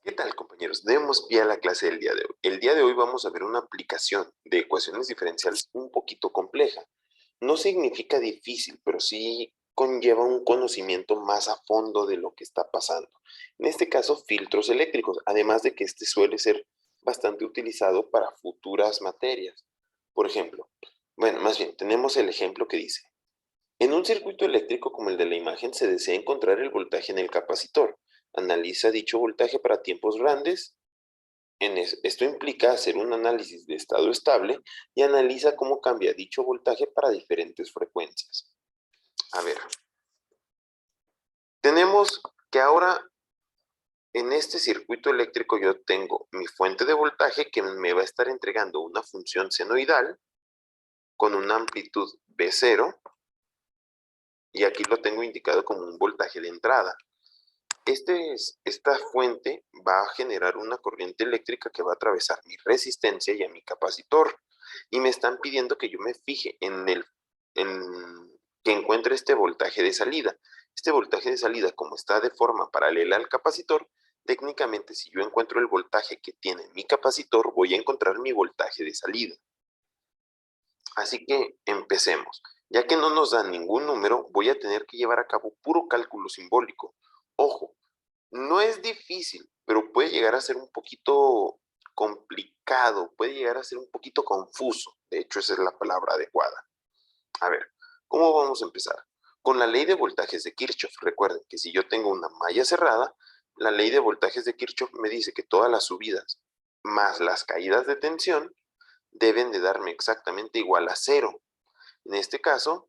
¿Qué tal, compañeros? Demos pie a la clase del día de hoy. El día de hoy vamos a ver una aplicación de ecuaciones diferenciales un poquito compleja. No significa difícil, pero sí conlleva un conocimiento más a fondo de lo que está pasando. En este caso, filtros eléctricos, además de que este suele ser bastante utilizado para futuras materias. Por ejemplo, bueno, más bien, tenemos el ejemplo que dice, en un circuito eléctrico como el de la imagen se desea encontrar el voltaje en el capacitor. Analiza dicho voltaje para tiempos grandes. Esto implica hacer un análisis de estado estable y analiza cómo cambia dicho voltaje para diferentes frecuencias. A ver, tenemos que ahora en este circuito eléctrico yo tengo mi fuente de voltaje que me va a estar entregando una función senoidal con una amplitud V0 y aquí lo tengo indicado como un voltaje de entrada. Esta fuente va a generar una corriente eléctrica que va a atravesar mi resistencia y a mi capacitor. Y me están pidiendo que yo me fije que encuentre este voltaje de salida. Este voltaje de salida, como está de forma paralela al capacitor, técnicamente si yo encuentro el voltaje que tiene mi capacitor, voy a encontrar mi voltaje de salida. Así que empecemos. Ya que no nos dan ningún número, voy a tener que llevar a cabo puro cálculo simbólico. Ojo, no es difícil, pero puede llegar a ser un poquito complicado, puede llegar a ser un poquito confuso. De hecho, esa es la palabra adecuada. A ver, ¿cómo vamos a empezar? Con la ley de voltajes de Kirchhoff. Recuerden que si yo tengo una malla cerrada, la ley de voltajes de Kirchhoff me dice que todas las subidas más las caídas de tensión deben de darme exactamente igual a cero. En este caso,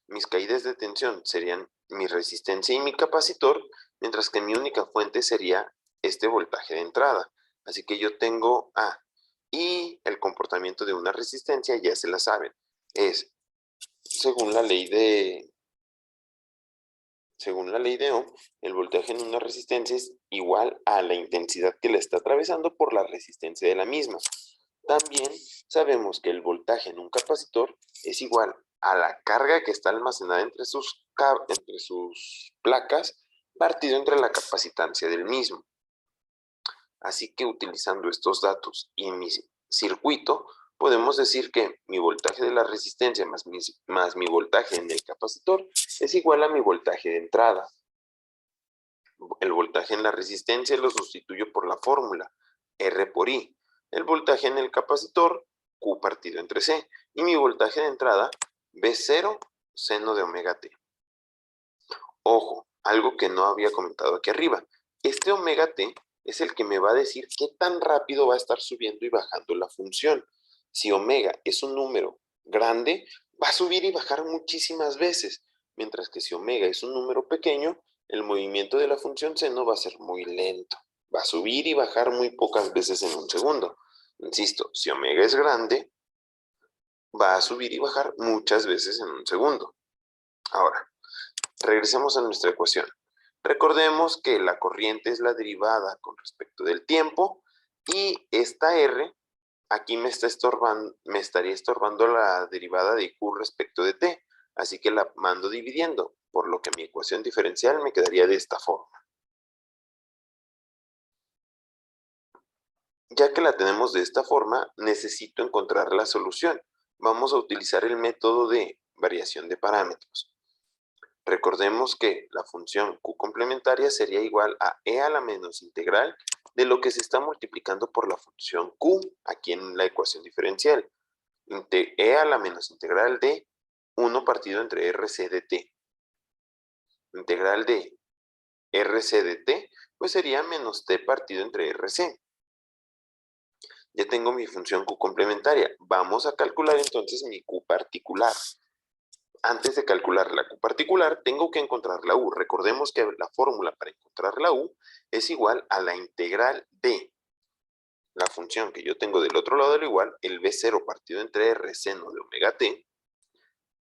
mis caídas de tensión serían mi resistencia y mi capacitor, mientras que mi única fuente sería este voltaje de entrada. Así que yo tengo A. Y el comportamiento de una resistencia ya se la saben. Es, según la ley de, según la ley de Ohm, el voltaje en una resistencia es igual a la intensidad que la está atravesando por la resistencia de la misma. También sabemos que el voltaje en un capacitor es igual a la carga que está almacenada entre sus placas partido entre la capacitancia del mismo. Así que utilizando estos datos y mi circuito, podemos decir que mi voltaje de la resistencia más mi voltaje en el capacitor es igual a mi voltaje de entrada. El voltaje en la resistencia lo sustituyo por la fórmula R por I. El voltaje en el capacitor, Q partido entre C. Y mi voltaje de entrada, V0 seno de omega T. Ojo, algo que no había comentado aquí arriba. Este omega T es el que me va a decir qué tan rápido va a estar subiendo y bajando la función. Si omega es un número grande, va a subir y bajar muchísimas veces, mientras que si omega es un número pequeño, el movimiento de la función seno va a ser muy lento. Va a subir y bajar muy pocas veces en un segundo. Insisto, si omega es grande, va a subir y bajar muchas veces en un segundo. Ahora, regresemos a nuestra ecuación. Recordemos que la corriente es la derivada con respecto del tiempo y esta R aquí me estaría estorbando la derivada de Q respecto de T, así que la mando dividiendo, por lo que mi ecuación diferencial me quedaría de esta forma. Ya que la tenemos de esta forma, necesito encontrar la solución. Vamos a utilizar el método de variación de parámetros. Recordemos que la función Q complementaria sería igual a E a la menos integral de lo que se está multiplicando por la función Q aquí en la ecuación diferencial. E a la menos integral de 1 partido entre RC de T. Integral de RC de T, pues sería menos T partido entre RC. Ya tengo mi función Q complementaria. Vamos a calcular entonces mi Q particular. Antes de calcular la Q particular, tengo que encontrar la U. Recordemos que la fórmula para encontrar la U es igual a la integral de la función que yo tengo del otro lado del igual, el V0 partido entre R seno de omega T,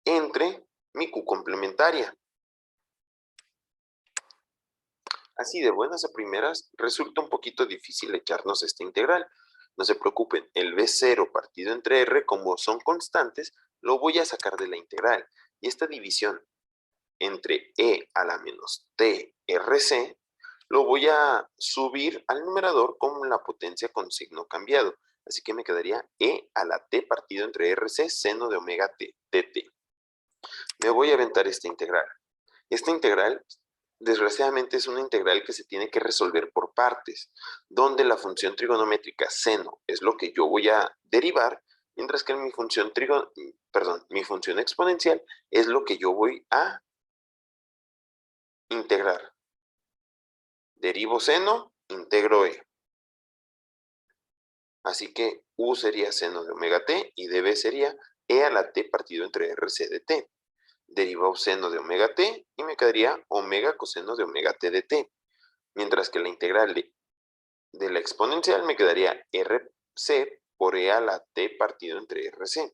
entre mi Q complementaria. Así de buenas a primeras, resulta un poquito difícil echarnos esta integral. No se preocupen, el V0 partido entre R, como son constantes, lo voy a sacar de la integral. Y esta división entre E a la menos T RC lo voy a subir al numerador con la potencia con signo cambiado. Así que me quedaría e a la t partido entre RC seno de omega t dt. Me voy a aventar esta integral. Esta integral, desgraciadamente, es una integral que se tiene que resolver por partes, donde la función trigonométrica seno es lo que yo voy a derivar, mientras que mi función exponencial es lo que yo voy a integrar. Derivo seno, integro e. Así que u sería seno de omega t y db sería e a la t partido entre rc de t. Derivo seno de omega t y me quedaría omega coseno de omega t de t. Mientras que la integral de la exponencial me quedaría rc por e a la t partido entre rc.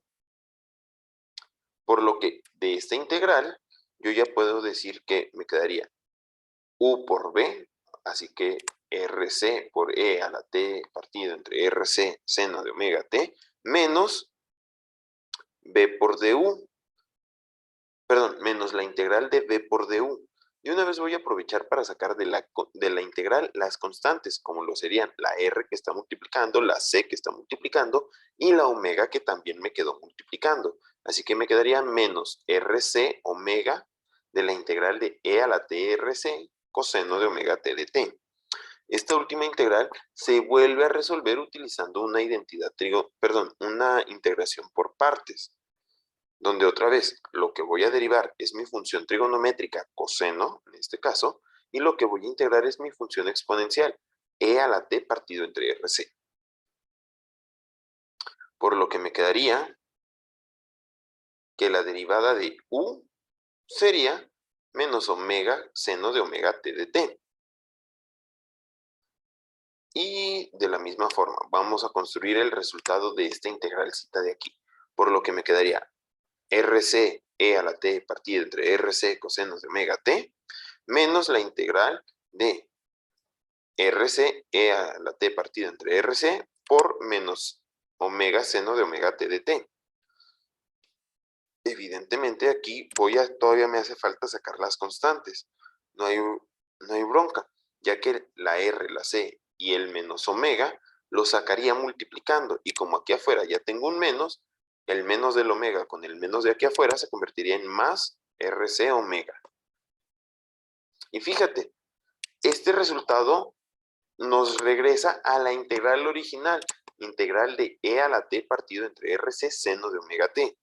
Por lo que de esta integral yo ya puedo decir que me quedaría u por b, así que rc por e a la t partido entre rc seno de omega t menos b por du, menos la integral de b por du. De una vez voy a aprovechar para sacar de la integral las constantes, como lo serían la r que está multiplicando, la c que está multiplicando y la omega que también me quedó multiplicando. Así que me quedaría menos rc omega de la integral de e a la t rc coseno de omega t de t. Esta última integral se vuelve a resolver utilizando una una integración por partes, donde otra vez lo que voy a derivar es mi función trigonométrica coseno, en este caso, y lo que voy a integrar es mi función exponencial, e a la t partido entre rc. Por lo que me quedaría que la derivada de u sería menos omega seno de omega t de t. Y de la misma forma, vamos a construir el resultado de esta integralcita de aquí. Por lo que me quedaría rc e a la t partida entre rc coseno de omega t menos la integral de rc e a la t partida entre rc por menos omega seno de omega t de t. Evidentemente aquí todavía me hace falta sacar las constantes. No hay bronca, ya que la r, la c y el menos omega lo sacaría multiplicando. Y como aquí afuera ya tengo un menos, el menos del omega con el menos de aquí afuera se convertiría en más rc omega. Y fíjate, este resultado nos regresa a la integral original, integral de e a la t partido entre rc seno de omega t.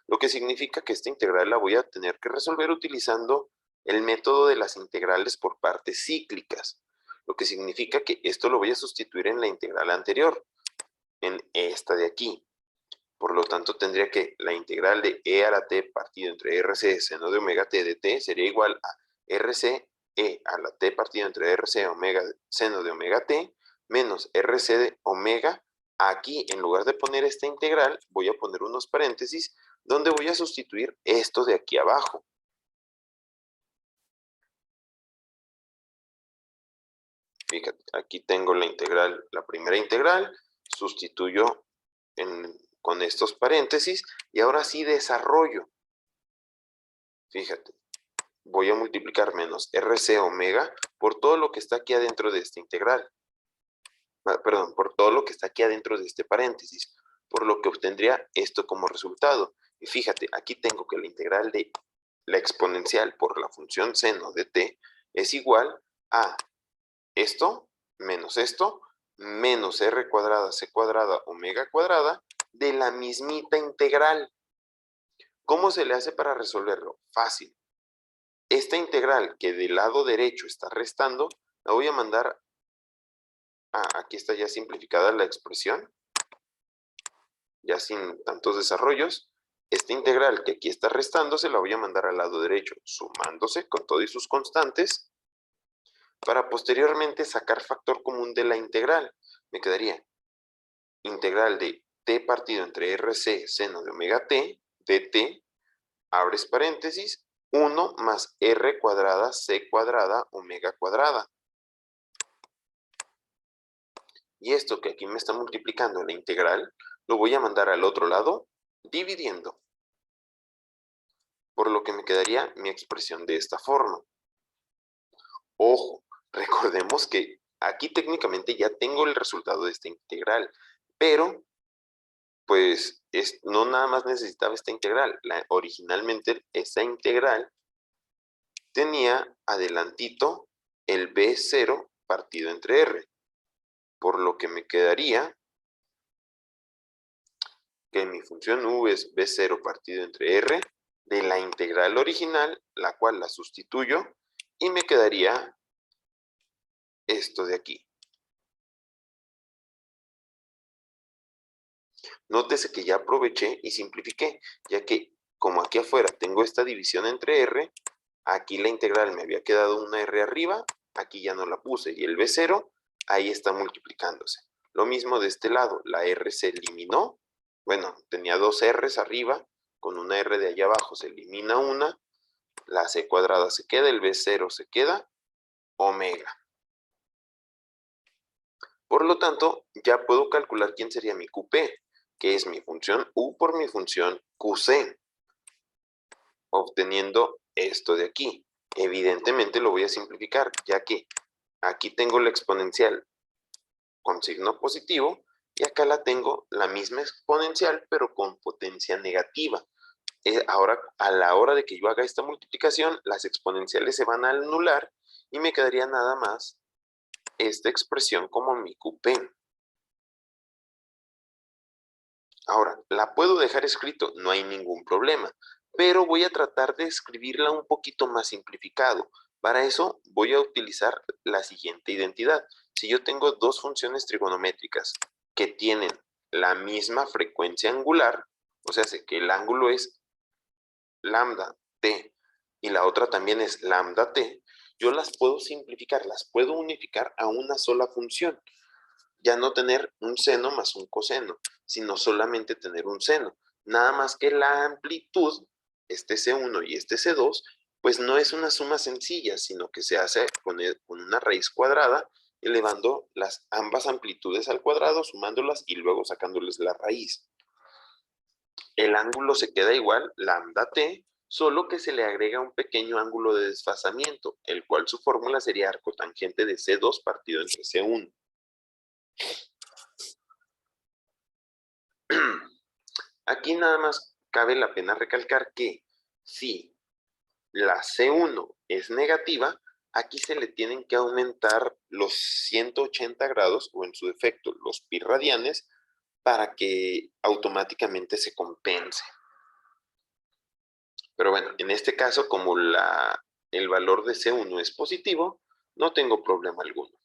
Lo que significa que esta integral la voy a tener que resolver utilizando el método de las integrales por partes cíclicas. Lo que significa que esto lo voy a sustituir en la integral anterior, en esta de aquí. Por lo tanto, tendría que la integral de e a la t partido entre rc seno de omega t de t sería igual a rc e a la t partido entre rc omega seno de omega t menos rc de omega. Aquí, en lugar de poner esta integral, voy a poner unos paréntesis donde voy a sustituir esto de aquí abajo. Fíjate, aquí tengo la integral, la primera integral, sustituyo con estos paréntesis y ahora sí desarrollo. Fíjate, voy a multiplicar menos rc omega por todo lo que está aquí adentro de esta integral. Perdón, por todo lo que está aquí adentro de este paréntesis, por lo que obtendría esto como resultado. Y fíjate, aquí tengo que la integral de la exponencial por la función seno de t es igual a esto menos r cuadrada c cuadrada omega cuadrada de la mismita integral. ¿Cómo se le hace para resolverlo? Fácil. Esta integral que del lado derecho está restando, la voy a mandar aquí está ya simplificada la expresión, ya sin tantos desarrollos. Esta integral que aquí está restándose la voy a mandar al lado derecho, sumándose con todas sus constantes, para posteriormente sacar factor común de la integral. Me quedaría integral de t partido entre rc seno de omega t, dt, abres paréntesis, 1 más r cuadrada c cuadrada omega cuadrada. Y esto que aquí me está multiplicando la integral, lo voy a mandar al otro lado dividiendo. Por lo que me quedaría mi expresión de esta forma. Ojo, recordemos que aquí técnicamente ya tengo el resultado de esta integral, pero pues no nada más necesitaba esta integral. Originalmente esta integral tenía adelantito el B0 partido entre R, por lo que me quedaría que mi función u es B0 partido entre R de la integral original, la cual la sustituyo, y me quedaría esto de aquí. Nótese que ya aproveché y simplifiqué, ya que como aquí afuera tengo esta división entre R, aquí la integral me había quedado una R arriba, aquí ya no la puse, y el B0 ahí está multiplicándose. Lo mismo de este lado, la R se eliminó, bueno, tenía dos R's arriba, con una R de allá abajo se elimina una, la C cuadrada se queda, el B0 se queda, omega. Por lo tanto, ya puedo calcular quién sería mi QP, que es mi función U por mi función QC, obteniendo esto de aquí. Evidentemente lo voy a simplificar, ya que aquí tengo la exponencial con signo positivo y acá la tengo la misma exponencial pero con potencia negativa. Ahora, a la hora de que yo haga esta multiplicación, las exponenciales se van a anular y me quedaría nada más esta expresión como mi QP. Ahora, la puedo dejar escrito, no hay ningún problema, pero voy a tratar de escribirla un poquito más simplificado. Para eso voy a utilizar la siguiente identidad. Si yo tengo dos funciones trigonométricas que tienen la misma frecuencia angular, o sea, que el ángulo es lambda t y la otra también es lambda t, yo las puedo simplificar, las puedo unificar a una sola función. Ya no tener un seno más un coseno, sino solamente tener un seno. Nada más que la amplitud, este C1 y este C2, pues no es una suma sencilla, sino que se hace con una raíz cuadrada, elevando ambas amplitudes al cuadrado, sumándolas y luego sacándoles la raíz. El ángulo se queda igual, lambda t, solo que se le agrega un pequeño ángulo de desfasamiento, el cual su fórmula sería arcotangente de C2 partido entre C1. Aquí nada más cabe la pena recalcar que si la C1 es negativa, aquí se le tienen que aumentar los 180 grados o en su defecto los pi radianes para que automáticamente se compense. Pero bueno, en este caso como el valor de C1 es positivo, no tengo problema alguno.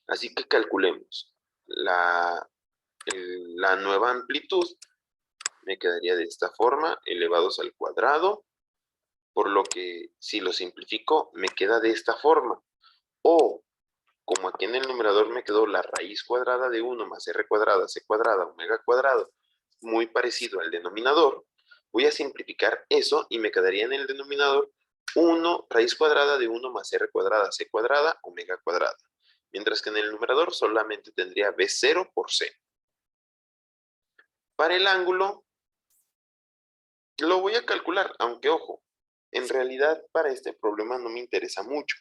Así que calculemos la nueva amplitud. Me quedaría de esta forma, elevados al cuadrado, por lo que si lo simplifico me queda de esta forma. O, como aquí en el numerador me quedó la raíz cuadrada de 1 más r cuadrada, c cuadrada, omega cuadrado, muy parecido al denominador, voy a simplificar eso y me quedaría en el denominador 1 raíz cuadrada de 1 más r cuadrada, c cuadrada, omega cuadrada. Mientras que en el numerador solamente tendría b0 por c. Para el ángulo, lo voy a calcular, aunque ojo, en realidad para este problema no me interesa mucho.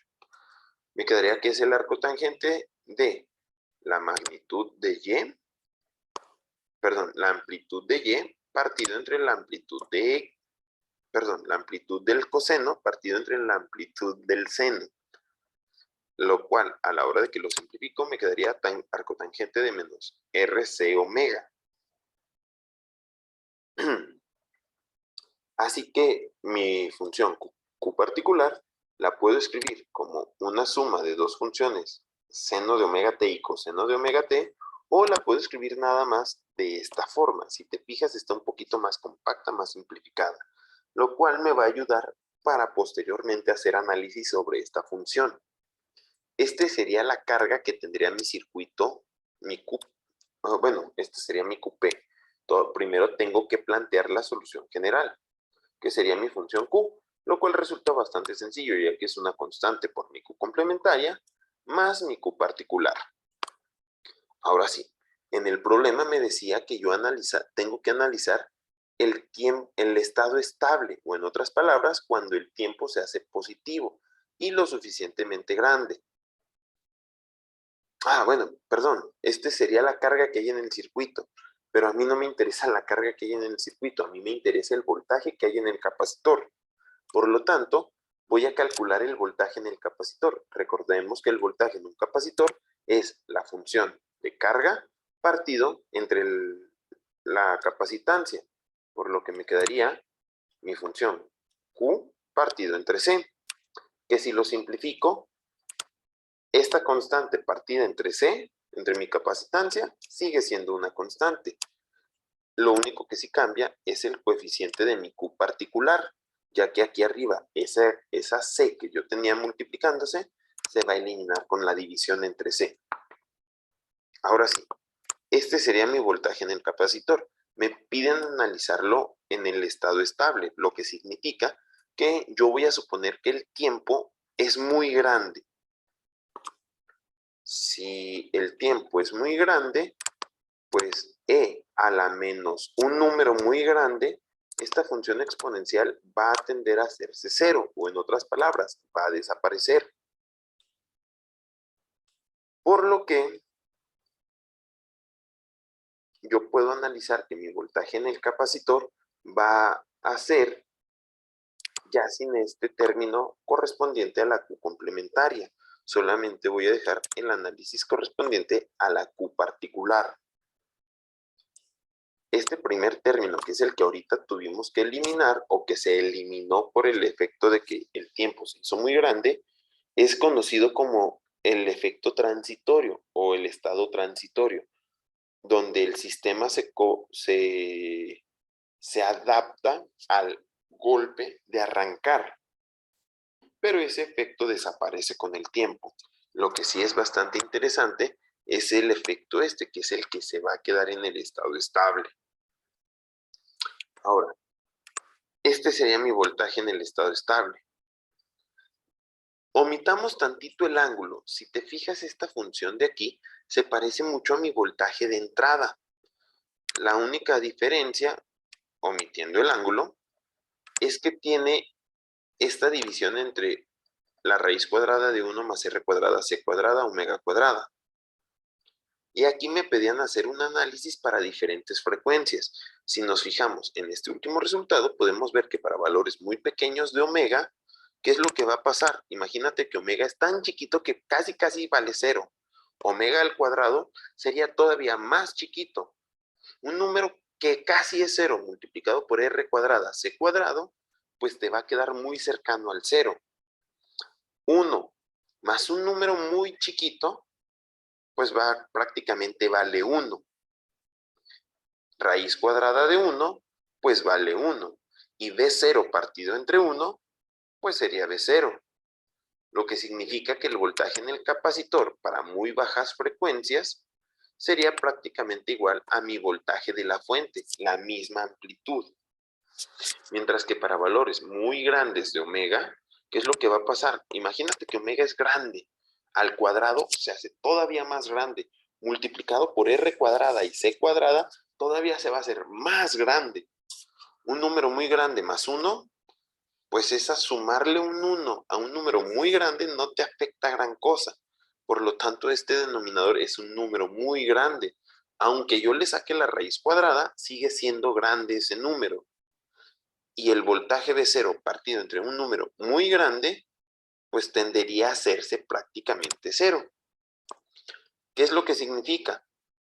Me quedaría que es el arco tangente de la magnitud de y, perdón, la amplitud de y partido entre la amplitud de, perdón, la amplitud del coseno partido entre la amplitud del seno. Lo cual, a la hora de que lo simplifico, me quedaría arco tangente de menos RC omega. Así que mi función Q particular la puedo escribir como una suma de dos funciones, seno de omega t y coseno de omega t, o la puedo escribir nada más de esta forma. Si te fijas, está un poquito más compacta, más simplificada, lo cual me va a ayudar para posteriormente hacer análisis sobre esta función. Este sería la carga que tendría mi circuito, mi Q, bueno, este sería mi QP. Primero tengo que plantear la solución general, que sería mi función Q, lo cual resulta bastante sencillo, ya que es una constante por mi Q complementaria más mi Q particular. Ahora sí, en el problema me decía que yo tengo que analizar el estado estable, o en otras palabras, cuando el tiempo se hace positivo. y lo suficientemente grande. Ah, bueno, perdón, este sería la carga que hay en el circuito, pero a mí no me interesa la carga que hay en el circuito, a mí me interesa el voltaje que hay en el capacitor. Por lo tanto, voy a calcular el voltaje en el capacitor. Recordemos que el voltaje en un capacitor es la función de carga partido entre la capacitancia, por lo que me quedaría mi función Q partido entre C, que si lo simplifico, esta constante partida entre C, entre mi capacitancia, sigue siendo una constante. Lo único que sí cambia es el coeficiente de mi Q particular, ya que aquí arriba esa C que yo tenía multiplicándose se va a eliminar con la división entre C. Ahora sí, este sería mi voltaje en el capacitor. Me piden analizarlo en el estado estable, lo que significa que yo voy a suponer que el tiempo es muy grande. Si el tiempo es muy grande, pues e a la menos un número muy grande, esta función exponencial va a tender a hacerse cero, o en otras palabras, va a desaparecer. Por lo que yo puedo analizar que mi voltaje en el capacitor va a ser ya sin este término correspondiente a la Q complementaria. Solamente voy a dejar el análisis correspondiente a la Q particular. Este primer término, que es el que ahorita tuvimos que eliminar o que se eliminó por el efecto de que el tiempo se hizo muy grande, es conocido como el efecto transitorio o el estado transitorio, donde el sistema se adapta al golpe de arrancar, pero ese efecto desaparece con el tiempo. Lo que sí es bastante interesante es el efecto este, que es el que se va a quedar en el estado estable. Ahora, este sería mi voltaje en el estado estable. Omitamos tantito el ángulo. Si te fijas, esta función de aquí se parece mucho a mi voltaje de entrada. La única diferencia, omitiendo el ángulo, es que tiene esta división entre la raíz cuadrada de 1 más r cuadrada c cuadrada omega cuadrada. Y aquí me pedían hacer un análisis para diferentes frecuencias. Si nos fijamos en este último resultado, podemos ver que para valores muy pequeños de omega, ¿qué es lo que va a pasar? Imagínate que omega es tan chiquito que casi vale cero. Omega al cuadrado sería todavía más chiquito. Un número que casi es cero multiplicado por r cuadrada c cuadrado, pues te va a quedar muy cercano al cero. 1 más un número muy chiquito, pues prácticamente vale 1. Raíz cuadrada de 1, pues vale 1. Y B0 partido entre 1, pues sería B0. Lo que significa que el voltaje en el capacitor para muy bajas frecuencias sería prácticamente igual a mi voltaje de la fuente, la misma amplitud. Mientras que para valores muy grandes de omega, ¿qué es lo que va a pasar? Imagínate que omega es grande. Al cuadrado se hace todavía más grande. Multiplicado por r cuadrada y c cuadrada, todavía se va a hacer más grande. Un número muy grande más 1, pues es a sumarle un 1 a un número muy grande no te afecta gran cosa. Por lo tanto, este denominador es un número muy grande. Aunque yo le saque la raíz cuadrada, sigue siendo grande ese número. Y el voltaje de cero partido entre un número muy grande, pues tendería a hacerse prácticamente cero. ¿Qué es lo que significa?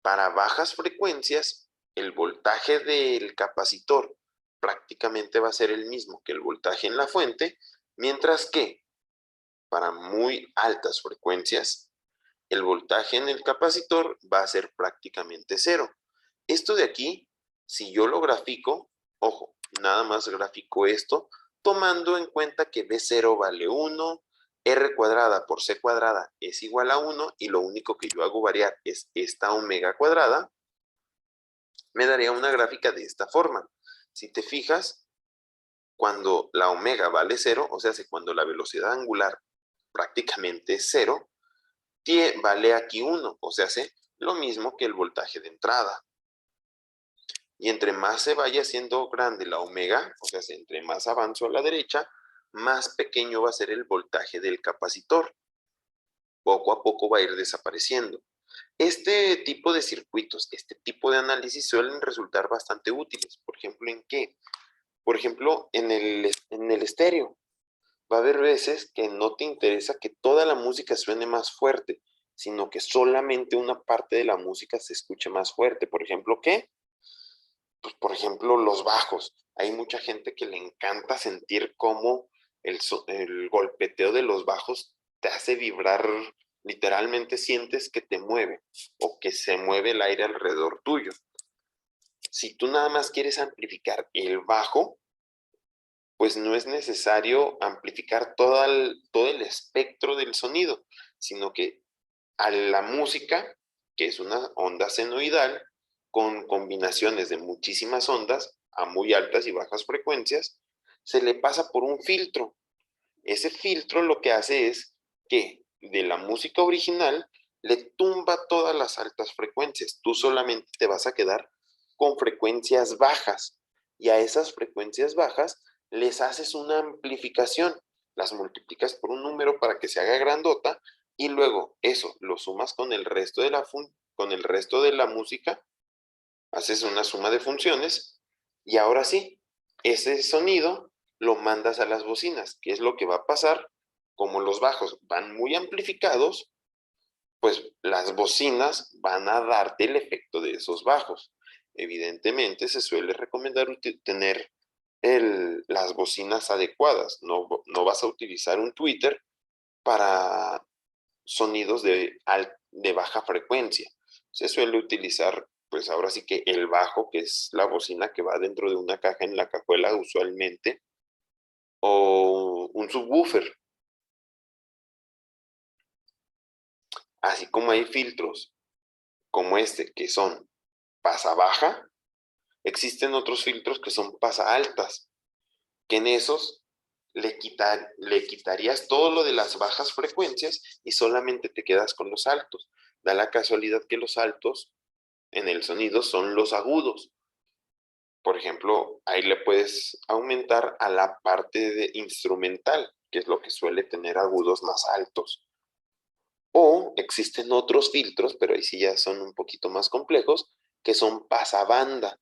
Para bajas frecuencias, el voltaje del capacitor prácticamente va a ser el mismo que el voltaje en la fuente, mientras que para muy altas frecuencias, el voltaje en el capacitor va a ser prácticamente cero. Esto de aquí, si yo lo grafico, ojo, nada más grafico esto, tomando en cuenta que B0 vale 1, R cuadrada por C cuadrada es igual a 1, y lo único que yo hago variar es esta omega cuadrada, me daría una gráfica de esta forma. Si te fijas, cuando la omega vale 0, o sea, cuando la velocidad angular prácticamente es 0, vale aquí 1, o sea, lo mismo que el voltaje de entrada. Y entre más se vaya haciendo grande la omega, o sea, entre más avanzo a la derecha, más pequeño va a ser el voltaje del capacitor. Poco a poco va a ir desapareciendo. Este tipo de circuitos, este tipo de análisis suelen resultar bastante útiles. Por ejemplo, ¿en qué? Por ejemplo, en el estéreo. Va a haber veces que no te interesa que toda la música suene más fuerte, sino que solamente una parte de la música se escuche más fuerte. Por ejemplo, ¿qué? Pues, por ejemplo, los bajos. Hay mucha gente que le encanta sentir cómo el golpeteo de los bajos te hace vibrar, literalmente sientes que te mueve o que se mueve el aire alrededor tuyo. Si tú nada más quieres amplificar el bajo, pues no es necesario amplificar todo el espectro del sonido, sino que a la música, que es una onda senoidal, con combinaciones de muchísimas ondas a muy altas y bajas frecuencias, se le pasa por un filtro. Ese filtro lo que hace es que de la música original le tumba todas las altas frecuencias. Tú solamente te vas a quedar con frecuencias bajas y a esas frecuencias bajas les haces una amplificación. Las multiplicas por un número para que se haga grandota y luego eso lo sumas con el resto de con el resto de la música, haces una suma de funciones y ahora sí, ese sonido lo mandas a las bocinas. ¿Qué es lo que va a pasar? Como los bajos van muy amplificados, pues las bocinas van a darte el efecto de esos bajos. Evidentemente se suele recomendar tener las bocinas adecuadas. No vas a utilizar un tweeter para sonidos de baja frecuencia. Se suele utilizar, pues ahora sí que el bajo, que es la bocina que va dentro de una caja en la cajuela usualmente, o un subwoofer. Así como hay filtros como este que son pasa baja, existen otros filtros que son pasa altas, que en esos le quitarías todo lo de las bajas frecuencias y solamente te quedas con los altos. Da la casualidad que los altos en el sonido son los agudos. Por ejemplo, ahí le puedes aumentar a la parte de instrumental, que es lo que suele tener agudos más altos. O existen otros filtros, pero ahí sí ya son un poquito más complejos, que son pasabanda,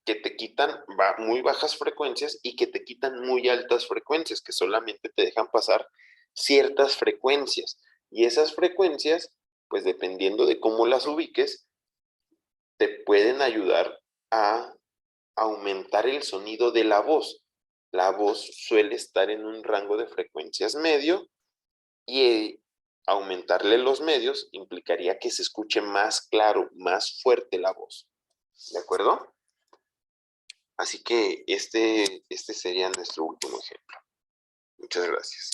que te quitan muy bajas frecuencias y que te quitan muy altas frecuencias, que solamente te dejan pasar ciertas frecuencias. Y esas frecuencias, pues dependiendo de cómo las ubiques, te pueden ayudar a aumentar el sonido de la voz. La voz suele estar en un rango de frecuencias medio y aumentarle los medios implicaría que se escuche más claro, más fuerte la voz. ¿De acuerdo? Así que este sería nuestro último ejemplo. Muchas gracias.